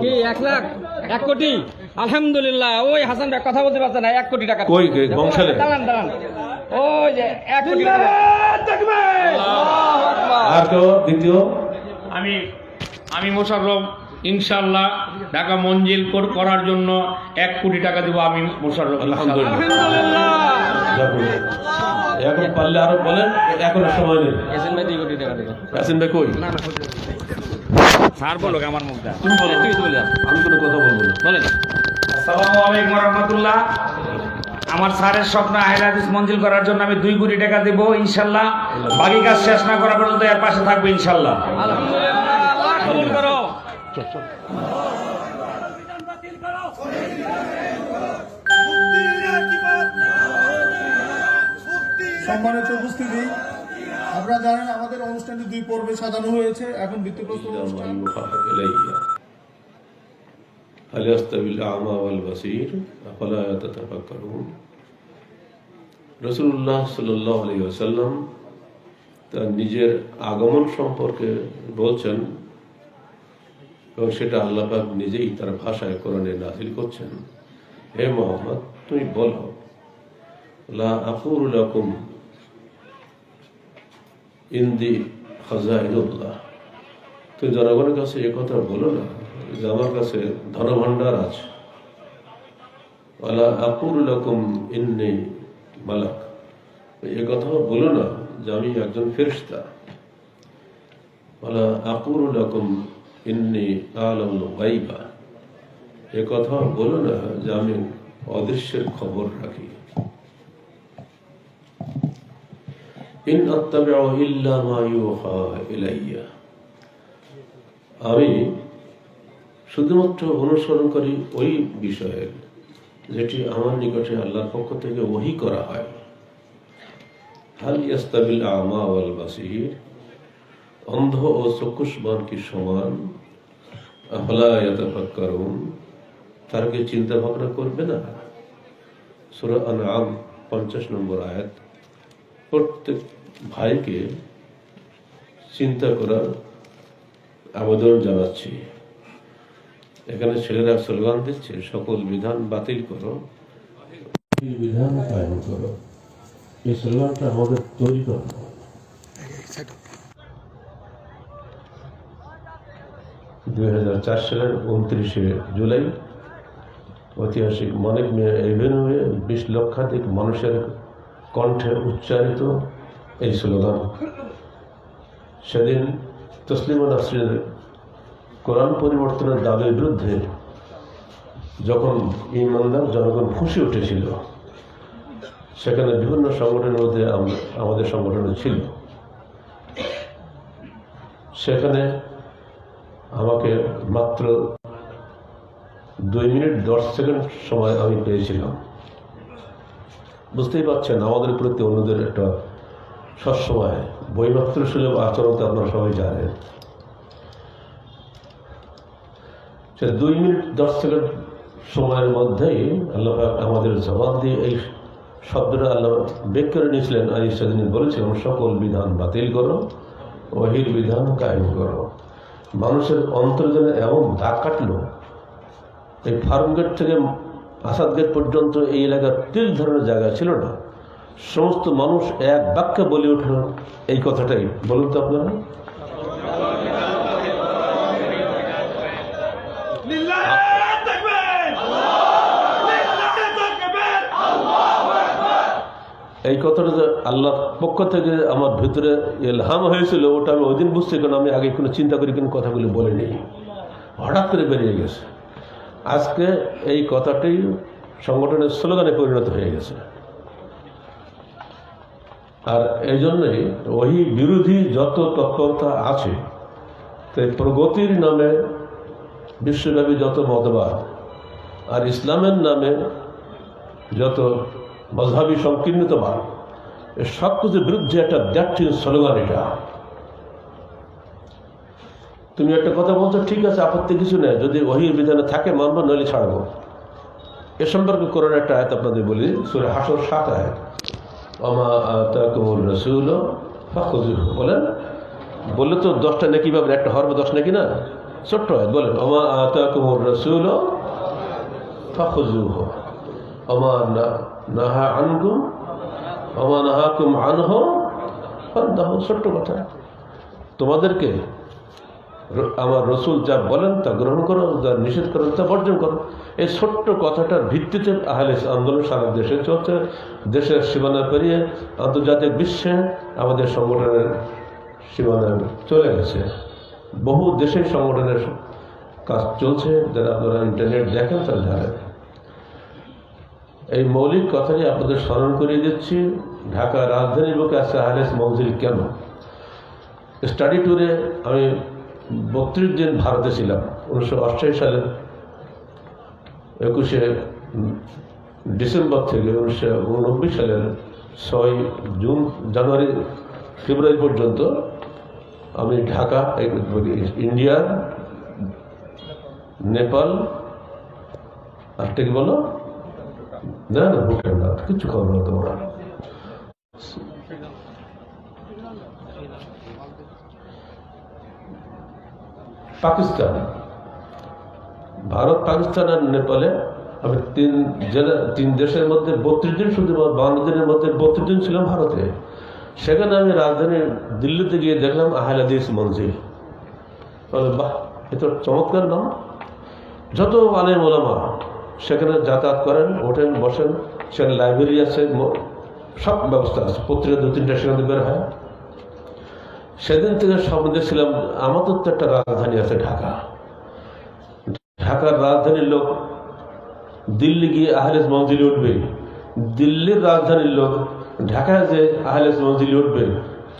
কি 1 লাখ 1 কোটি? আলহামদুলিল্লাহ। ওই হাসান ভাই কথা বলতে পারছে না, 1 কোটি টাকা কই বংশালে দাঁড়ান দাঁড়ান, ওই যে 1 কোটি টাকা। আল্লাহু আকবার। আর কেউ দ্বিতীয়? আমি মোশাররফ ইনশাআল্লাহ ঢাকা মঞ্জিল করার জন্য 1 কোটি টাকা দেব। আমি মোশাররফ আলহামদুলিল্লাহ। আলহামদুলিল্লাহ। এখন পারলে আরো বলেন, এখন সময় নেই। ইয়াসিন ভাই 2 কোটি টাকা দেব। ইয়াসিন ভাই কই? না না স্যার বলো আমার মুখটা, তুমি বলো। তুই বলে দাও। আমি কোনো কথা বলবো না। বলেন। আসসালামু আলাইকুম ওয়া রাহমাতুল্লাহ। আমার স্যারের স্বপ্ন আহলে হাদিস মঞ্জিল করার জন্য আমি 2 কোটি টাকা দেব ইনশাআল্লাহ। বাকি কাজ শেষ না করা পর্যন্ত এর পাশে থাকবো ইনশাআল্লাহ। আলহামদুলিল্লাহ। আল্লাহ কবুল করো। সম্মানিত উপস্থিতি, আপনারা জানেন আমাদের অনুষ্ঠানটি 2 পর্বে সাজানো হয়েছে। এখন ভিত্তিপ্রস্তর অনুষ্ঠান। هل يستوي الأعمى والبصير أفلا يتفكرون? রাসূলুল্লাহ সাল্লাল্লাহু আলাইহি ওয়াসাল্লাম তার নিজের আগমন সম্পর্কে বলছেন, এবং সেটা আল্লাহ পাক নিজেই তার ভাষায় কোরআনে নাযিল করছেন। হে মুহাম্মদ, তুমি বলো, লা আকুলু লাকুম ইনদি খাজাইনুল্লাহ। তুমি জনগণের কাছে এ কথা বলো না যে আমার কাছে ধনভাণ্ডার আছে। ওয়ালা আকুলু লাকুম ইন্নী মালাক। এ কথা বলো না যে আমি একজন ফেরেশতা। ওয়ালা আকুলু লাকুম ইন্নী আ'লামুল গায়বা। এ কথা বলো না যে আমি অদৃশ্যের খবর রাখি। ইন আত্তাবিউ ইল্লা মা ইউহা ইলাইয়া। আমি শুধুমাত্র অনুসরণ করি ওই বিষয়ের যেটি আমার নিকটে আল্লাহর পক্ষ থেকে ওহী করা হয়। হাল ইয়াস্তাবিল আ'মা ওয়াল বাসীর। অন্ধ ও চক্ষুষ্মান কি সমান? আফলা ইয়াতাফাক্কারুন। তারা কি চিন্তা ভাবনা করবে না? সূরা আনআম 50 নম্বর আয়াত। প্রত্যেক ভাইকে চিন্তা করার আবেদন জানাচ্ছি। এখানে ছেলেরা স্লোগান দিচ্ছে, সকল বিধান বাতিল করো, বিধান কায়েম করো। এই স্লোগানটা আমাদের তৈরি করো। 2004 সালের 29শে জুলাই ঐতিহাসিক মানিক মিয়া এভিনিউয়ে 20 লক্ষাধিক মানুষের কণ্ঠে উচ্চারিত এই স্লোগান। সেদিন তসলিমা নাসরিনের কোরআন পরিবর্তনের দাবির বিরুদ্ধে যখন ইমানদার জনগণ খুশি উঠেছিল, সেখানে বিভিন্ন সংগঠনের মধ্যে আমাদের সংগঠনে ছিল। সেখানে আমাকে মাত্র 2 মিনিট 10 সেকেন্ড সময় আমি পেয়েছিলাম। বুঝতেই পারছেন আমাদের প্রতি অন্যদের একটা সবসময় বৈমাত্র সুলভ আচরণ তো আপনারা সবাই জানেন। সে 2 মিনিট 10 সেকেন্ড সময়ের মধ্যেই আল্লাহ আমাদের জবাব দিয়ে এই শব্দটা আল্লাহ বের করে নিয়েছিলেন। আর সেদিন বলেছিলাম, সকল বিধান বাতিল করো, ওহির বিধান কায়েম করো। মানুষের অন্তরে যেন এমন দাগ কাটলো, এই ফার্ম গেট থেকে আসাদ গেট পর্যন্ত এই এলাকার 3 ধরনের জায়গা ছিল না। সমস্ত মানুষ এক বাক্যে বলে উঠল এই কথাটাই। বলুন তো আপনারা, এই কথাটা যে আল্লাহর পক্ষ থেকে আমার ভিতরে ইলহাম হয়েছিল, ওটা আমি ওই দিন বুঝছি, কারণ আমি আগে কোনো চিন্তা করি কোনো কথাগুলো বলিনি, হঠাৎ করে বেরিয়ে গেছে। আজকে এই কথাটাই সংগঠনের স্লোগানে পরিণত হয়ে গেছে। আর এই জন্যই ওই বিরোধী যত তৎপরতা আছে, তাই প্রগতির নামে বিশ্বব্যাপী যত মতবাদ আর ইসলামের নামে যত মজহাবি সংকীর্ণতাবাদ, এ সব কিছুর বিরুদ্ধে একটা ব্যাটিং স্লোগান এটা। তুমি একটা কথা বলছো, ঠিক আছে, আপত্তি কিছু নেই, যদি ওহির বিধানে থাকে মানব, নইলে ছাড়বো। এ সম্পর্কে কোরআন একটা আয়াত আপনাদের বলি, সূরা হাসর 7 আয়াত। ওমা আতাকুমুর রাসূল ফাখুযুহু। বলেন, বললে তো 10টা নেকি পাবেন, একটা হরবে 10 নেকি না? ছোট্ট আয়াত বলেন, ওমা আতাকুমুর রাসূল ফাখুযুহু ওমা নাহা আনকুম ওমা নাহাকুম আনহু ফান্তাহু। ছোট্ট কথা, তোমাদেরকে আমার রসুল যা বলেন তা গ্রহণ করো, যা নিষেধ করেন তা বর্জন করো। এই ছোট্ট কথাটার ভিত্তিতে আহলে আন্দোলন সারা দেশে চলছে। দেশের সীমানা পেরিয়ে আন্তর্জাতিক বিশ্বে আমাদের সংগঠনের সীমানায় চলে গেছে। বহু দেশে সংগঠনের কাজ চলছে, যারা আপনারা ইন্টারনেট দেখেন তারা জানেন। এই মৌলিক কথাটি আপনাদের স্মরণ করিয়ে দিচ্ছি। ঢাকা রাজধানীর বুকে আছে আহলে মঞ্জিল কেন? স্টাডি ট্যুরে আমি 32 দিন ভারতে ছিলাম। 1988 সালের 21শে ডিসেম্বর থেকে 1989 সালের 6 জানুয়ারি ফেব্রুয়ারি পর্যন্ত আমি ঢাকা, ইন্ডিয়া, নেপাল, আর কি বলো না ভুটান, না কিছু খবর না তোমরা। পাকিস্তান, ভারত, পাকিস্তান আর নেপালে আমি 3 দেশের মধ্যে 32 দিন, শুধু 52 দিনের মধ্যে 32 দিন ছিলাম ভারতে। সেখানে আমি রাজধানী দিল্লিতে গিয়ে দেখলাম আহলে হাদিস মঞ্জিল। বাহ, এ তো চমৎকার নাম। যত আলেম ওলামা সেখানে যাতায়াত করেন, ওঠেন, বসেন। সেখানে লাইব্রেরি আছে, সব ব্যবস্থা আছে, পত্রিকা 2-3টা সেখানে বের হয়। সেদিন থেকে সম্বন্ধে ছিলাম, আমাদের তো একটা রাজধানী আছে ঢাকা। ঢাকার রাজধানীর লোক দিল্লি গিয়ে আহলে মঞ্জিলে উঠবে, দিল্লির রাজধানীর লোক ঢাকায় যে আহলে মঞ্জিলে উঠবে,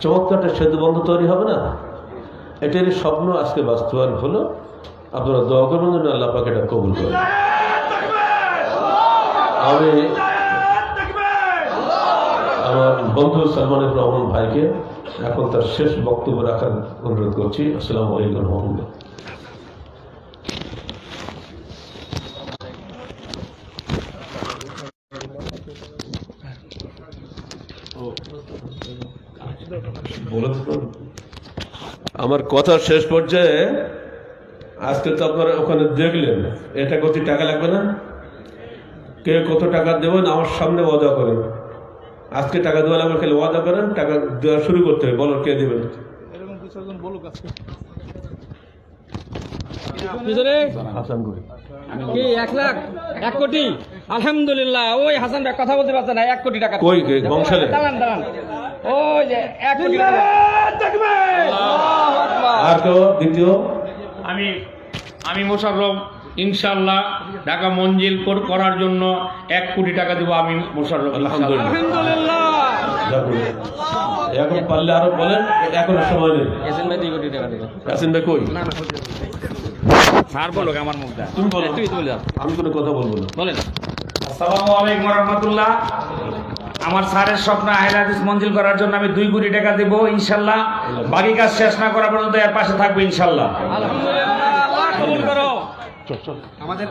চমৎকারটা সেতু বন্ধ তৈরি হবে না? এটারই স্বপ্ন আজকে বাস্তবায়ন হলো। আপনারা দোয়া করবেন যেন আল্লাহ পাক এটা কবুল করেন। আমি আমার বন্ধু সালমান রহমান ভাইকে এখন তার শেষ বক্তব্য রাখার অনুরোধ করছি। আসসালামু আলাইকুম রহমতুল্লাহ। আমার কথা শেষ পর্যায়ে, আজকে তো আপনারা ওখানে দেখলেন, এটা করতে টাকা লাগবে না? কে কত টাকা দেবেন আমার সামনে ওয়াদা করেন। আজকে টাকা দেওয়া লাগবে, খেলে ওয়াদা করেন, টাকা দেওয়া শুরু করতে হবে। বলো কে দেবেন? কি 1 লাখ, 1 কোটি? আলহামদুলিল্লাহ। ওই হাসান ভাই কথা বলতে পারছে না। 1 কোটি টাকা কই বংশালে? দাঁড়ান দাঁড়ান, ওই যে 1 কোটি টাকা। আর কেউ দ্বিতীয়? আমি মোশাররফ, ইনশাআল্লাহ ঢাকা মঞ্জিল করার জন্য 1 কোটি টাকা দেবো। আমি মোশাররফ, আলহামদুলিল্লাহ। আলহামদুলিল্লাহ। এখন পারলে আরো বলেন, এখনো সময় নেই। ইয়াসিন ভাই 2 কোটি টাকা দেবে। ইয়াসিন ভাই কই? স্যার বলো আমার মুখটা। তুমি বলো, তুই বলে দাও। আমি কোনো কথা বলবো না। বলেন। আসসালামু আলাইকুম রাহমাতুল্লাহ। আমার স্যারের স্বপ্ন আহলে হাদিস মঞ্জিল করার জন্য আমি 2 কোটি টাকা দেবো ইনশাআল্লাহ। বাকি কাজ শেষ না করা পর্যন্ত এর পাশে থাকবো ইনশাআল্লাহ। আলহামদুলিল্লাহ। আল্লাহ কবুল করো। চল। আমাদের